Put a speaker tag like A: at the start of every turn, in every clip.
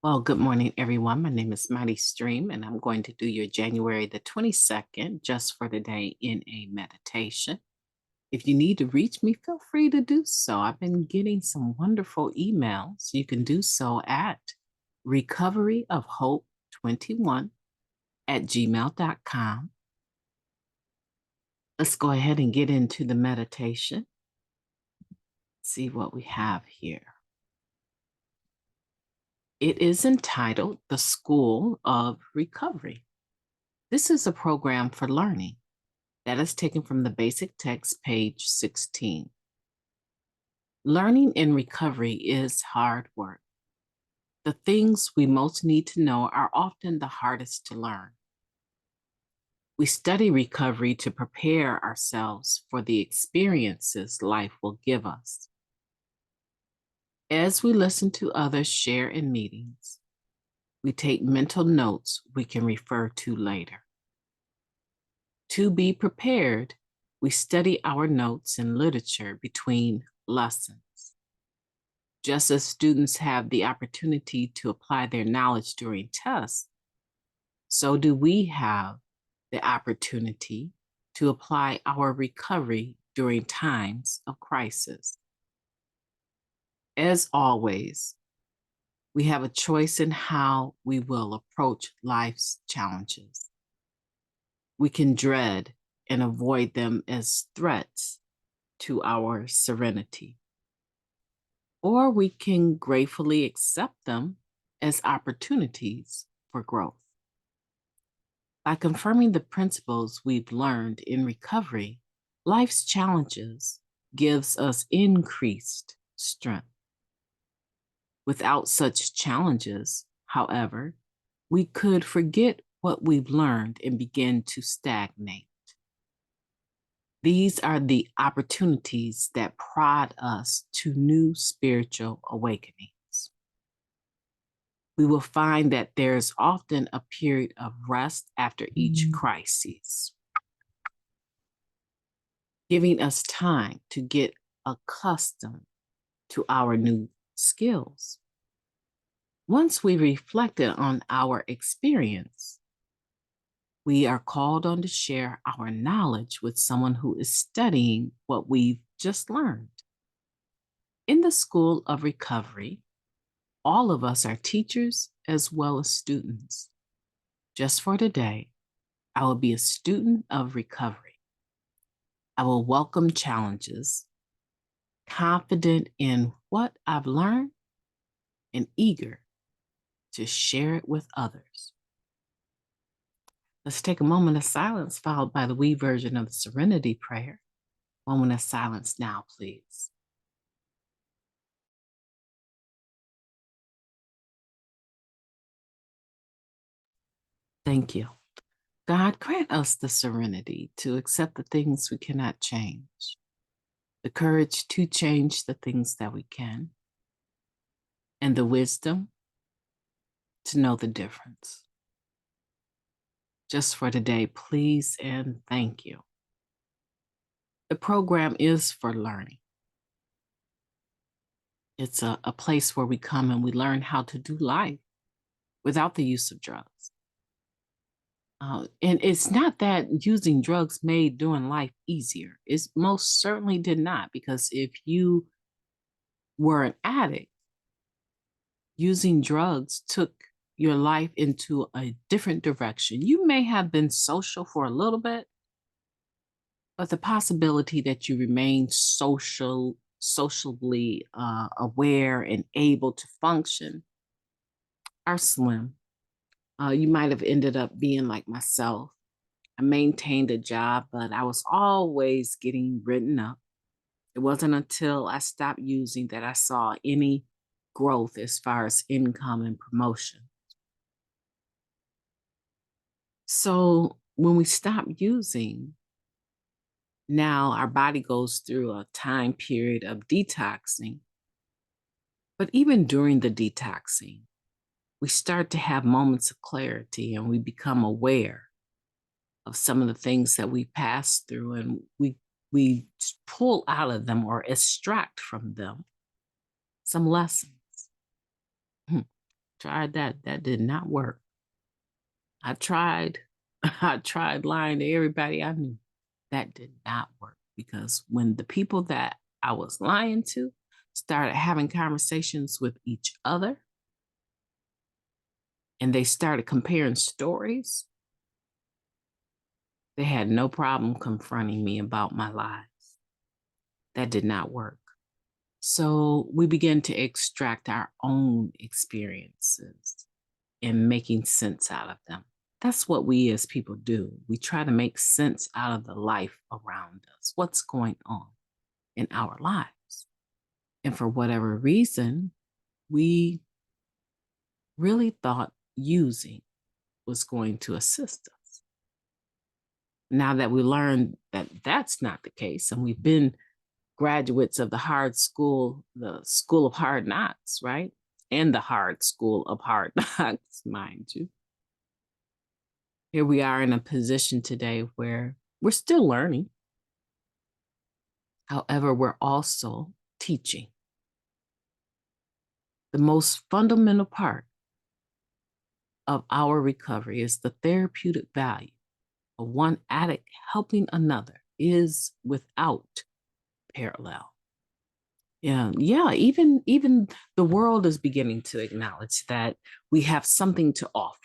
A: Well, good morning, everyone. My name is MightyStream, and I'm going to do your January the 22nd just for the day in a meditation. If you need to reach me, feel free to do so. I've been getting some wonderful emails. You can do so at recoveryofhope21@gmail.com. Let's go ahead and get into the meditation. See what we have here. It is entitled The School of Recovery. This is a program for learning that is taken from the basic text, page 16. Learning in recovery is hard work. The things we most need to know are often the hardest to learn. We study recovery to prepare ourselves for the experiences life will give us. As we listen to others share in meetings, we take mental notes we can refer to later. To be prepared, we study our notes and literature between lessons. Just as students have the opportunity to apply their knowledge during tests, so do we have the opportunity to apply our recovery during times of crisis. As always, we have a choice in how we will approach life's challenges. We can dread and avoid them as threats to our serenity, or we can gratefully accept them as opportunities for growth. By confirming the principles we've learned in recovery, life's challenges gives us increased strength. Without such challenges, however, we could forget what we've learned and begin to stagnate. These are the opportunities that prod us to new spiritual awakenings. We will find that there's often a period of rest after each crisis, giving us time to get accustomed to our new skills. Once we reflected on our experience, we are called on to share our knowledge with someone who is studying what we've just learned. In the School of Recovery, all of us are teachers as well as students. Just for today, I will be a student of recovery. I will welcome challenges, confident in what I've learned, and eager to share it with others. Let's take a moment of silence, followed by the we version of the Serenity Prayer. Moment of silence now, please. Thank you. God, grant us the serenity to accept the things we cannot change, the courage to change the things that we can, and the wisdom to know the difference. Just for today, please and thank you. The program is for learning. It's a place where we come and we learn how to do life without the use of drugs. And it's not that using drugs made doing life easier. It most certainly did not, because if you were an addict, using drugs took your life into a different direction. You may have been social for a little bit, but the possibility that you remain socially aware and able to function are slim. You might have ended up being like myself. I maintained a job, but I was always getting written up. It wasn't until I stopped using that I saw any growth as far as income and promotion. So when we stop using, now our body goes through a time period of detoxing. But even during the detoxing, we start to have moments of clarity and we become aware of some of the things that we pass through, and we pull out of them or extract from them some lessons. Tried that. That did not work. I tried. I tried lying to everybody I knew. That did not work because when the people that I was lying to started having conversations with each other and they started comparing stories, they had no problem confronting me about my lies. That did not work. So we began to extract our own experiences and making sense out of them. That's what we as people do. We try to make sense out of the life around us, what's going on in our lives. And for whatever reason, we really thought using was going to assist us. Now that we learned that that's not the case, and we've been graduates of the school of hard knocks, right? And the hard school of hard knocks, mind you. Here we are in a position today where we're still learning. However, we're also teaching. The most fundamental part of our recovery is the therapeutic value of one addict helping another is without parallel. Yeah, even the world is beginning to acknowledge that we have something to offer.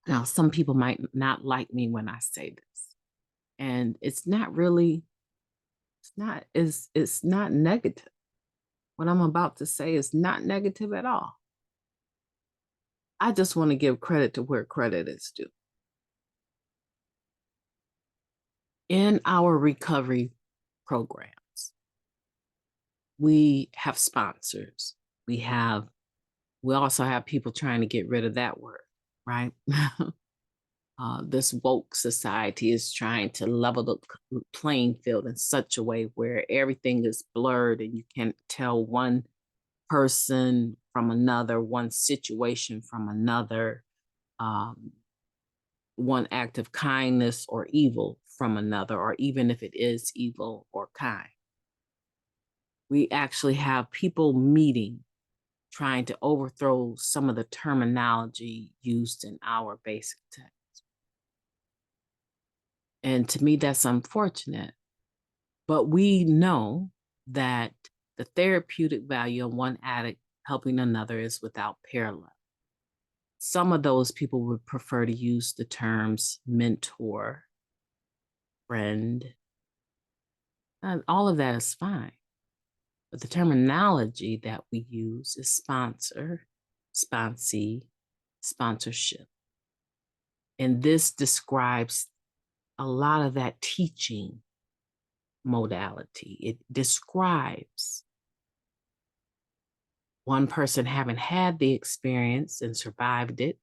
A: Now, some people might not like me when I say this, and it's not negative. What I'm about to say is not negative at all. I just want to give credit to where credit is due. In our recovery programs, we have sponsors. We also have people trying to get rid of that word, right? This woke society is trying to level the playing field in such a way where everything is blurred and you can't tell one person from another, one situation from another, one act of kindness or evil from another, or even if it is evil or kind. We actually have people meeting, trying to overthrow some of the terminology used in our basic text. And to me, that's unfortunate. But we know that the therapeutic value of one addict helping another is without parallel. Some of those people would prefer to use the terms mentor, friend, and all of that is fine. But the terminology that we use is sponsor, sponsee, sponsorship. And this describes a lot of that teaching modality. It describes one person having had the experience and survived it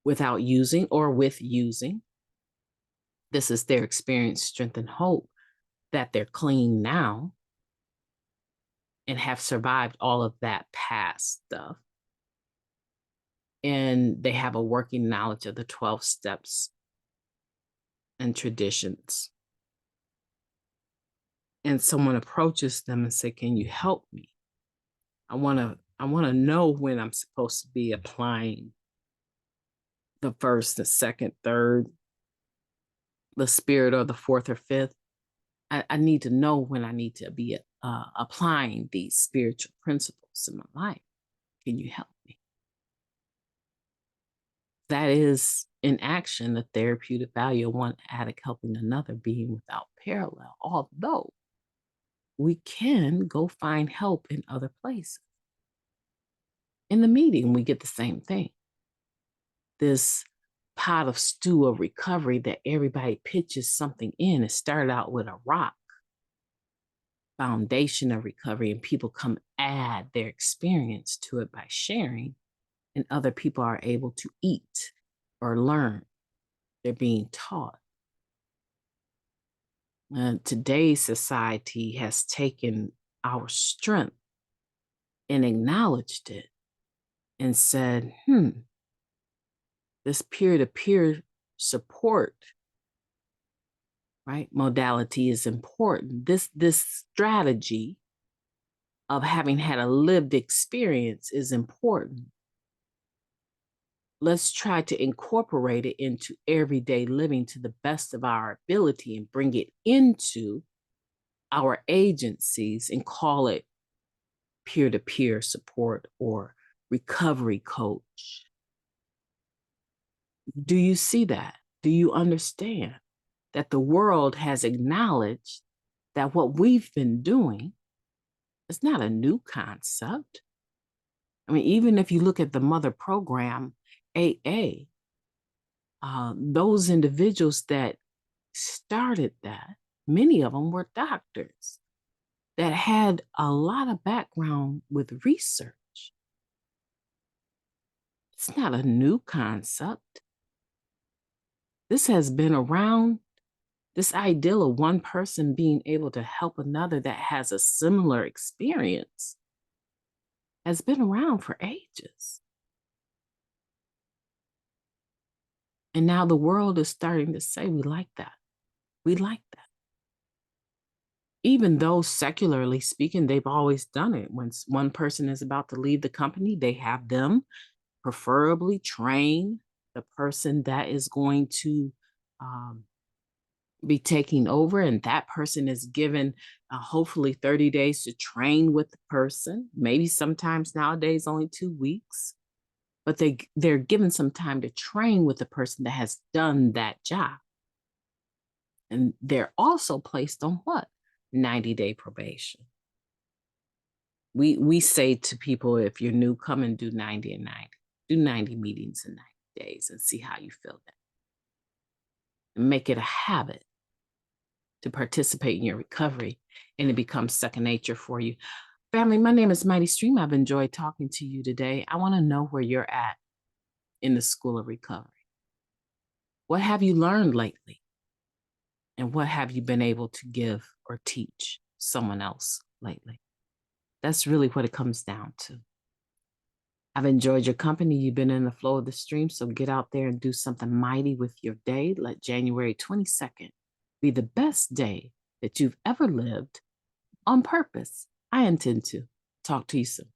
A: without using or with using. This is their experience, strength, and hope that they're clean now and have survived all of that past stuff. And they have a working knowledge of the 12 steps and traditions. And someone approaches them and say, "Can you help me? I want to know when I'm supposed to be applying the first, the second, third, the spirit, or the fourth or fifth. I need to know when I need to be applying these spiritual principles in my life. Can you help me?" That is, in action, the therapeutic value of one addict helping another being without parallel, although we can go find help in other places. In the meeting, we get the same thing. This pot of stew of recovery that everybody pitches something in. It started out with a rock foundation of recovery, and people come add their experience to it by sharing, and other people are able to eat or learn. They're being taught. Today's society has taken our strength and acknowledged it and said, this peer-to-peer support, right, modality is important. This strategy of having had a lived experience is important. Let's try to incorporate it into everyday living to the best of our ability and bring it into our agencies and call it peer-to-peer support or recovery coach. Do you see that? Do you understand that the world has acknowledged that what we've been doing is not a new concept? I mean, even if you look at the mother program, AA, those individuals that started that, many of them were doctors that had a lot of background with research. It's not a new concept. This has been around. This ideal of one person being able to help another that has a similar experience has been around for ages. And now the world is starting to say, we like that. We like that. Even though secularly speaking, they've always done it. When one person is about to leave the company, they have them preferably train the person that is going to be taking over, and that person is given hopefully 30 days to train with the person, maybe sometimes nowadays only 2 weeks, but they're given some time to train with the person that has done that job. And they're also placed on what? 90-day probation. We say to people, if you're new, come and do 90 and 90. Do 90 meetings in 90 days and see how you feel then. And make it a habit to participate in your recovery, and it becomes second nature for you. Family, my name is Mighty Stream. I've enjoyed talking to you today. I want to know where you're at in the school of recovery. What have you learned lately? And what have you been able to give or teach someone else lately? That's really what it comes down to. I've enjoyed your company. You've been in the flow of the stream, so get out there and do something mighty with your day. Let January 22nd be the best day that you've ever lived on purpose. I intend to. Talk to you soon.